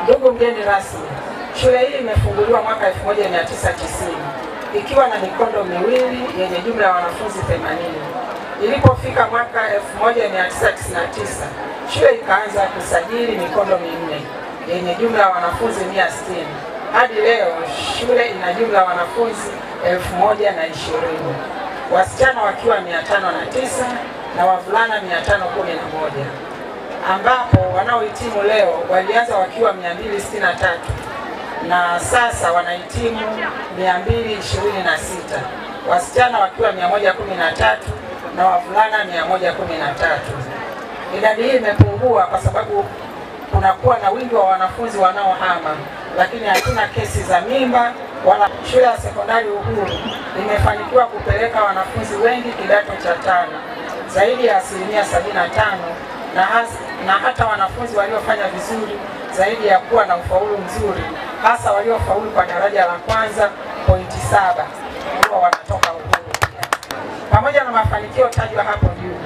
Ndugu mgeni rasmi, shule hii imefunguliwa mwaka 1990 ikiwa na mikondo miwili yenye jumla ya wanafunzi 80. Ilipofika mwaka 1999, shule ikaanza kusajili mikondo minne yenye jumla ya wanafunzi 160. Hadi leo shule ina jumla ya wanafunzi 1020, wasichana wakiwa 509 na wavulana 511, ambapo wanaohitimu leo walianza wakiwa 263 na sasa wanahitimu 226, wasichana wakiwa 113 na wavulana 113. Idadi hii imepungua kwa sababu kunakuwa na wingi wa wanafunzi wanaohama, lakini hakuna kesi za mimba wala. Shule ya sekondari Uhuru imefanikiwa kupeleka wanafunzi wengi kidato cha 5, zaidi ya 75%, na hata wanafunzi waliofanya vizuri zaidi ya kuwa na ufaulu mzuri, hasa waliofaulu kwa daraja la kwanza pointi 7 huwa wanatoka Uhuru pia. Pamoja na mafanikio tajwa hapo juu,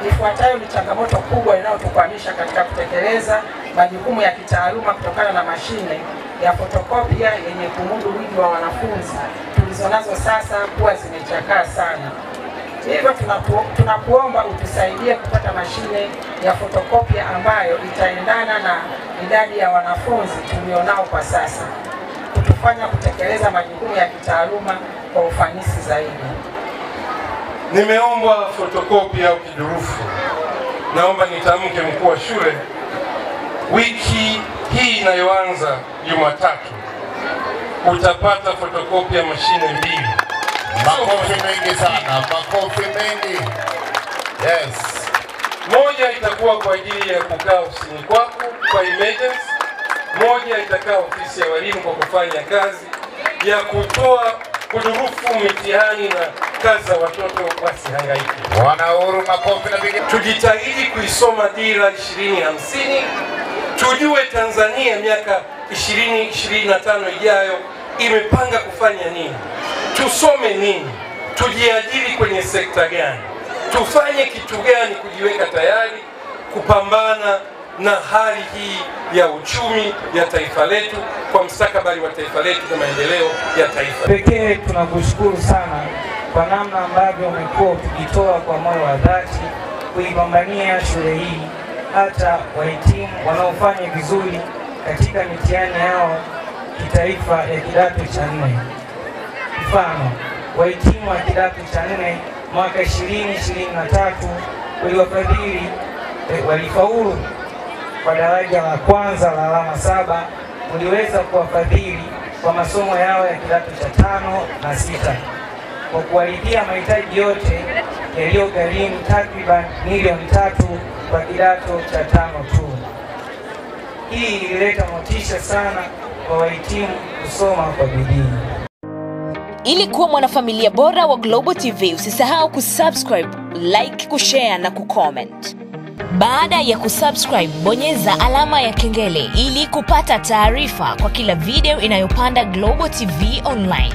ifuatayo ni changamoto kubwa inayotukwamisha katika kutekeleza majukumu ya kitaaluma kutokana na mashine ya fotokopia yenye kumudu wingi wa wanafunzi tulizonazo sasa kuwa zimechakaa sana. Hivyo tunakuomba utusaidie kupata mashine ya fotokopia ambayo itaendana na idadi ya wanafunzi tulionao kwa sasa, kutufanya kutekeleza majukumu ya kitaaluma kwa ufanisi zaidi. Nimeomba fotokopia au kidurufu. Naomba nitamke, mkuu wa shule, wiki hii inayoanza Jumatatu utapata fotokopia mashine 2. Makofi mengi sana, makofi mengi. Yes. Moja itakuwa kwa ajili ya kukaa ofisini kwako kwa emergency. Moja itakaa ofisi ya walimu kwa kufanya kazi ya kudurufu mitihani na kazi za watoto wasihangaike. Wana Uhuru, makofi na bigi. Tujitahidi kuisoma dira 2050. Tujue Tanzania miaka 20-25 ijayo imepanga kufanya nini. Tusome nini? Tujiajiri kwenye sekta gani? Tufanye kitu gani kujiweka tayari kupambana na hali hii ya uchumi ya taifa letu, kwa mustakabali wa taifa letu na maendeleo ya taifa. Pekee tunakushukuru sana kwa namna ambavyo umekuwa ukijitoa kwa moyo wa dhati kuipambania shule hii, hata wahitimu wanaofanya vizuri katika mitihani yao kitaifa ya kidato cha 4. Mfano, wahitimu wa kidato cha 4 mwaka 2023 walifaulu kwa daraja la kwanza la alama 7, uliweza kuwafadhili kwa masomo yao ya kidato cha 5 na 6 kwa kuwalipia mahitaji yote yaliyogharimu takriban milioni 3 kwa kidato cha 5 tu. Hii ilileta motisha sana kwa wahitimu kusoma kwa bidii. Ili kuwa mwanafamilia bora wa Global TV, usisahau kusubscribe, like, kushare na kucomment. Baada ya kusubscribe, bonyeza alama ya kengele ili kupata taarifa kwa kila video inayopanda Global TV Online.